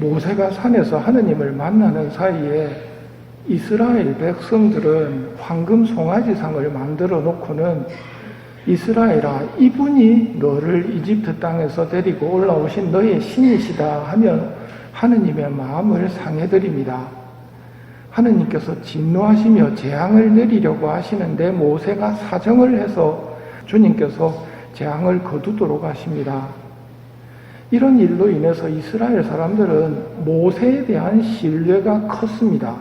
모세가 산에서 하느님을 만나는 사이에 이스라엘 백성들은 황금 송아지상을 만들어 놓고는 이스라엘아, 이분이 너를 이집트 땅에서 데리고 올라오신 너의 신이시다 하면 하느님의 마음을 상해드립니다. 하느님께서 진노하시며 재앙을 내리려고 하시는데 모세가 사정을 해서 주님께서 재앙을 거두도록 하십니다. 이런 일로 인해서 이스라엘 사람들은 모세에 대한 신뢰가 컸습니다.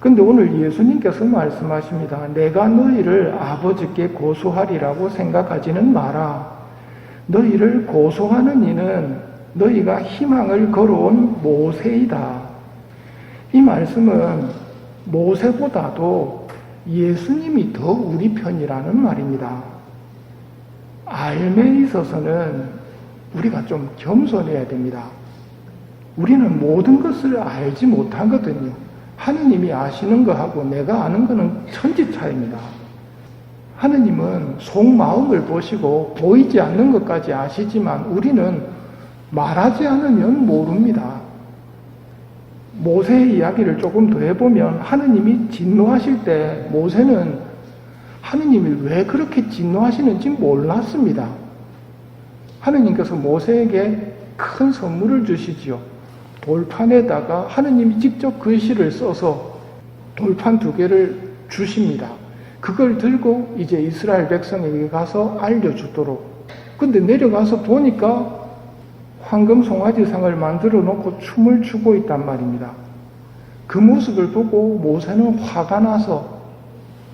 근데 오늘 예수님께서 말씀하십니다. 내가 너희를 아버지께 고소하리라고 생각하지는 마라. 너희를 고소하는 이는 너희가 희망을 걸어온 모세이다. 이 말씀은 모세보다도 예수님이 더 우리 편이라는 말입니다. 알매 있어서는 우리가 좀 겸손해야 됩니다. 우리는 모든 것을 알지 못하거든요. 하느님이 아시는 거하고 내가 아는 거는 천지차이입니다. 하느님은 속마음을 보시고 보이지 않는 것까지 아시지만 우리는 말하지 않으면 모릅니다. 모세의 이야기를 조금 더 해보면 하느님이 진노하실 때 모세는 하느님이 왜 그렇게 진노하시는지 몰랐습니다. 하느님께서 모세에게 큰 선물을 주시지요. 돌판에다가 하느님이 직접 글씨를 써서 돌판 2개를 주십니다. 그걸 들고 이제 이스라엘 백성에게 가서 알려주도록. 근데 내려가서 보니까 황금 송아지상을 만들어 놓고 춤을 추고 있단 말입니다. 그 모습을 보고 모세는 화가 나서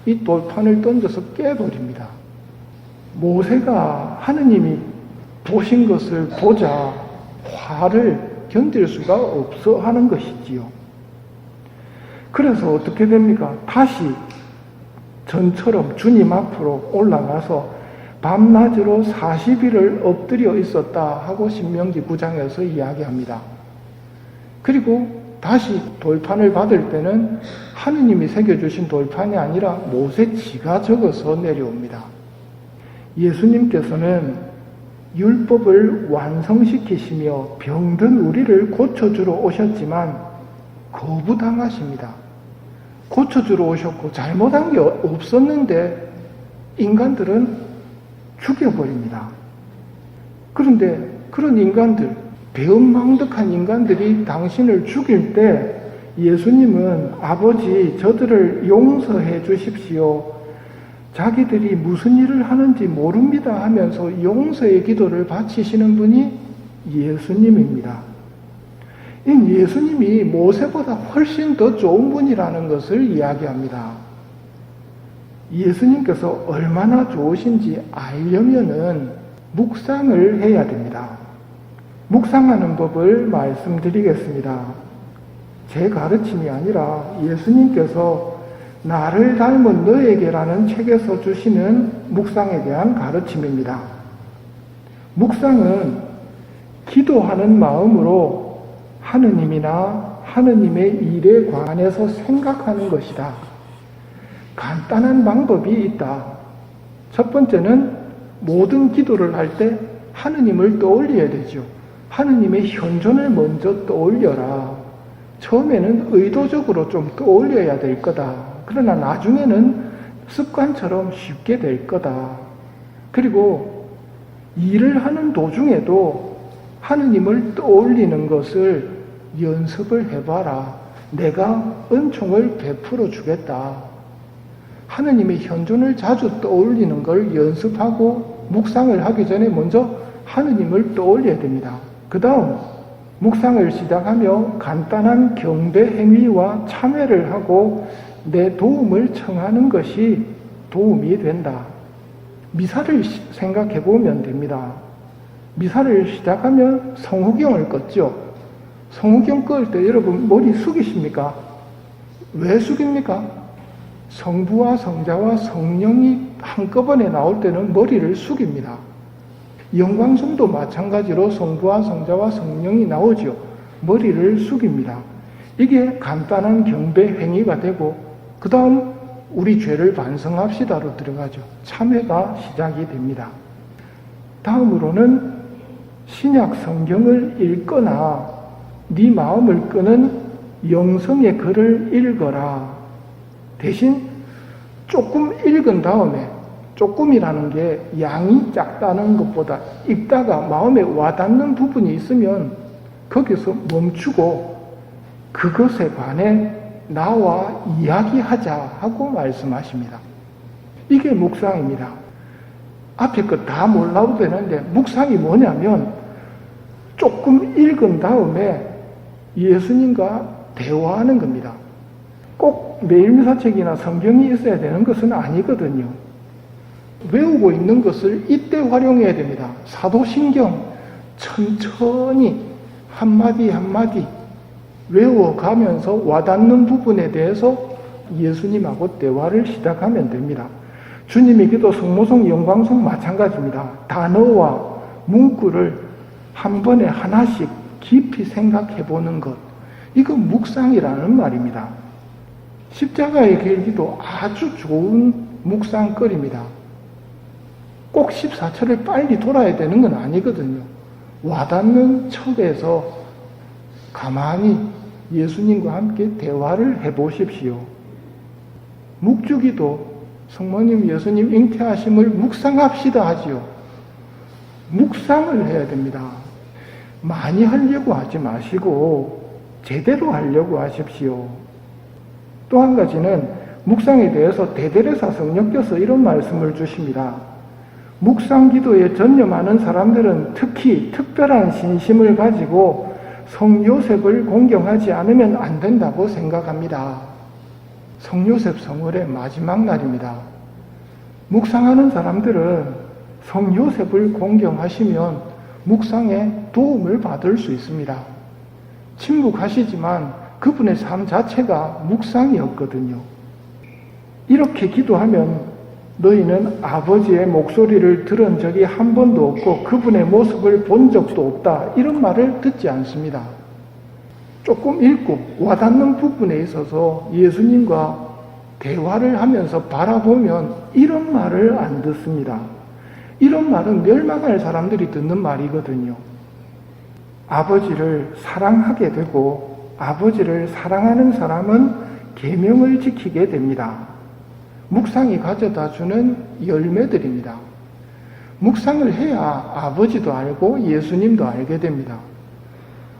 이 돌판을 던져서 깨버립니다. 모세가 하느님이 보신 것을 보자 화를 견딜 수가 없어 하는 것이지요. 그래서 어떻게 됩니까? 다시 전처럼 주님 앞으로 올라가서 밤낮으로 40일을 엎드려 있었다 하고 신명기 9장에서 이야기합니다. 그리고 다시 돌판을 받을 때는 하느님이 새겨주신 돌판이 아니라 모세 지가 적어서 내려옵니다. 예수님께서는 율법을 완성시키시며 병든 우리를 고쳐주러 오셨지만 거부당하십니다. 고쳐주러 오셨고 잘못한 게 없었는데 인간들은 죽여버립니다. 그런데 그런 인간들, 배은망덕한 인간들이 당신을 죽일 때 예수님은 아버지 저들을 용서해 주십시오. 자기들이 무슨 일을 하는지 모릅니다 하면서 용서의 기도를 바치시는 분이 예수님입니다. 이 예수님이 모세보다 훨씬 더 좋은 분이라는 것을 이야기합니다. 예수님께서 얼마나 좋으신지 알려면은 묵상을 해야 됩니다. 묵상하는 법을 말씀드리겠습니다. 제 가르침이 아니라 예수님께서 나를 닮은 너에게라는 책에서 주시는 묵상에 대한 가르침입니다. 묵상은 기도하는 마음으로 하느님이나 하느님의 일에 관해서 생각하는 것이다. 간단한 방법이 있다. 첫 번째는 모든 기도를 할 때 하느님을 떠올려야 되죠. 하느님의 현존을 먼저 떠올려라. 처음에는 의도적으로 좀 떠올려야 될 거다. 그러나 나중에는 습관처럼 쉽게 될 거다. 그리고 일을 하는 도중에도 하느님을 떠올리는 것을 연습을 해봐라. 내가 은총을 베풀어 주겠다. 하느님의 현존을 자주 떠올리는 걸 연습하고 묵상을 하기 전에 먼저 하느님을 떠올려야 됩니다. 그 다음 묵상을 시작하며 간단한 경배 행위와 참회를 하고 내 도움을 청하는 것이 도움이 된다. 미사를 생각해 보면 됩니다. 미사를 시작하면 성후경을 껐죠. 성후경 끌 때 여러분 머리 숙이십니까? 왜 숙입니까? 성부와 성자와 성령이 한꺼번에 나올 때는 머리를 숙입니다. 영광송도 마찬가지로 성부와 성자와 성령이 나오죠. 머리를 숙입니다. 이게 간단한 경배 행위가 되고 그 다음 우리 죄를 반성합시다로 들어가죠. 참회가 시작이 됩니다. 다음으로는 신약 성경을 읽거나 네 마음을 끄는 영성의 글을 읽어라. 대신 조금 읽은 다음에, 조금이라는 게 양이 작다는 것보다 읽다가 마음에 와닿는 부분이 있으면 거기서 멈추고 그것에 관해 나와 이야기하자 하고 말씀하십니다. 이게 묵상입니다. 앞에 거 다 몰라도 되는데 묵상이 뭐냐면 조금 읽은 다음에 예수님과 대화하는 겁니다. 꼭 매일미사책이나 성경이 있어야 되는 것은 아니거든요. 외우고 있는 것을 이때 활용해야 됩니다. 사도신경 천천히 한마디 한마디 외워가면서 와닿는 부분에 대해서 예수님하고 대화를 시작하면 됩니다. 주님의 기도 성모성 영광성 마찬가지입니다. 단어와 문구를 한 번에 하나씩 깊이 생각해 보는 것, 이거 묵상이라는 말입니다. 십자가의 길기도 아주 좋은 묵상거리입니다. 꼭 14철을 빨리 돌아야 되는 건 아니거든요. 와닿는 척에서 가만히 예수님과 함께 대화를 해보십시오. 묵주기도 성모님, 예수님 잉태하심을 묵상합시다 하지요. 묵상을 해야 됩니다. 많이 하려고 하지 마시고 제대로 하려고 하십시오. 또 한 가지는 묵상에 대해서 대데레사 성령께서 이런 말씀을 주십니다. 묵상 기도에 전념하는 사람들은 특히 특별한 신심을 가지고 성 요셉을 공경하지 않으면 안 된다고 생각합니다. 성 요셉 성월의 마지막 날입니다. 묵상하는 사람들은 성 요셉을 공경하시면 묵상에 도움을 받을 수 있습니다. 침묵하시지만 그분의 삶 자체가 묵상이었거든요. 이렇게 기도하면 너희는 아버지의 목소리를 들은 적이 한 번도 없고 그분의 모습을 본 적도 없다, 이런 말을 듣지 않습니다. 조금 읽고 와닿는 부분에 있어서 예수님과 대화를 하면서 바라보면 이런 말을 안 듣습니다. 이런 말은 멸망할 사람들이 듣는 말이거든요. 아버지를 사랑하게 되고 아버지를 사랑하는 사람은 계명을 지키게 됩니다. 묵상이 가져다 주는 열매들입니다. 묵상을 해야 아버지도 알고 예수님도 알게 됩니다.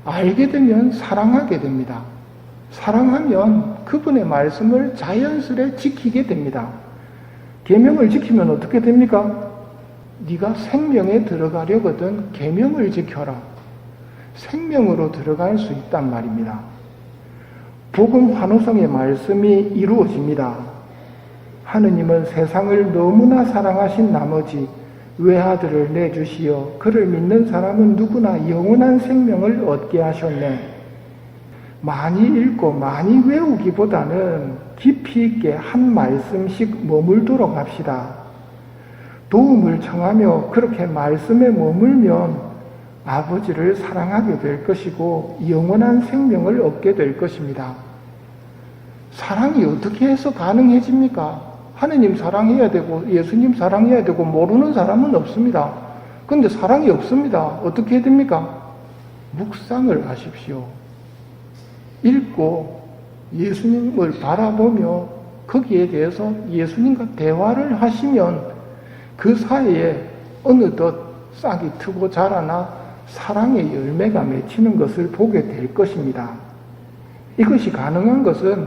알게 되면 사랑하게 됩니다. 사랑하면 그분의 말씀을 자연스레 지키게 됩니다. 계명을 지키면 어떻게 됩니까? 네가 생명에 들어가려거든 계명을 지켜라. 생명으로 들어갈 수 있단 말입니다. 복음 환호성의 말씀이 이루어집니다. 하느님은 세상을 너무나 사랑하신 나머지 외아들을 내주시어 그를 믿는 사람은 누구나 영원한 생명을 얻게 하셨네. 많이 읽고 많이 외우기보다는 깊이 있게 한 말씀씩 머물도록 합시다. 도움을 청하며 그렇게 말씀에 머물면 아버지를 사랑하게 될 것이고 영원한 생명을 얻게 될 것입니다. 사랑이 어떻게 해서 가능해집니까? 하느님 사랑해야 되고 예수님 사랑해야 되고 모르는 사람은 없습니다. 그런데 사랑이 없습니다. 어떻게 해야 됩니까? 묵상을 하십시오. 읽고 예수님을 바라보며 거기에 대해서 예수님과 대화를 하시면 그 사이에 어느덧 싹이 트고 자라나 사랑의 열매가 맺히는 것을 보게 될 것입니다. 이것이 가능한 것은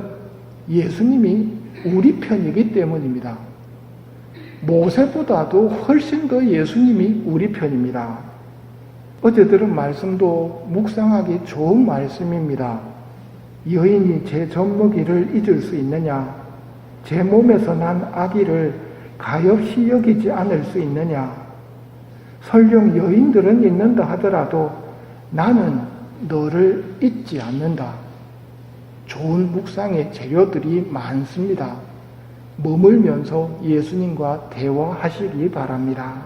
예수님이 우리 편이기 때문입니다. 모세보다도 훨씬 더 예수님이 우리 편입니다. 어제 들은 말씀도 묵상하기 좋은 말씀입니다. 여인이 제 젖먹이를 잊을 수 있느냐? 제 몸에서 난 아기를 가엾이 여기지 않을 수 있느냐? 설령 여인들은 잊는다 하더라도 나는 너를 잊지 않는다. 좋은 묵상의 재료들이 많습니다. 머물면서 예수님과 대화하시기 바랍니다.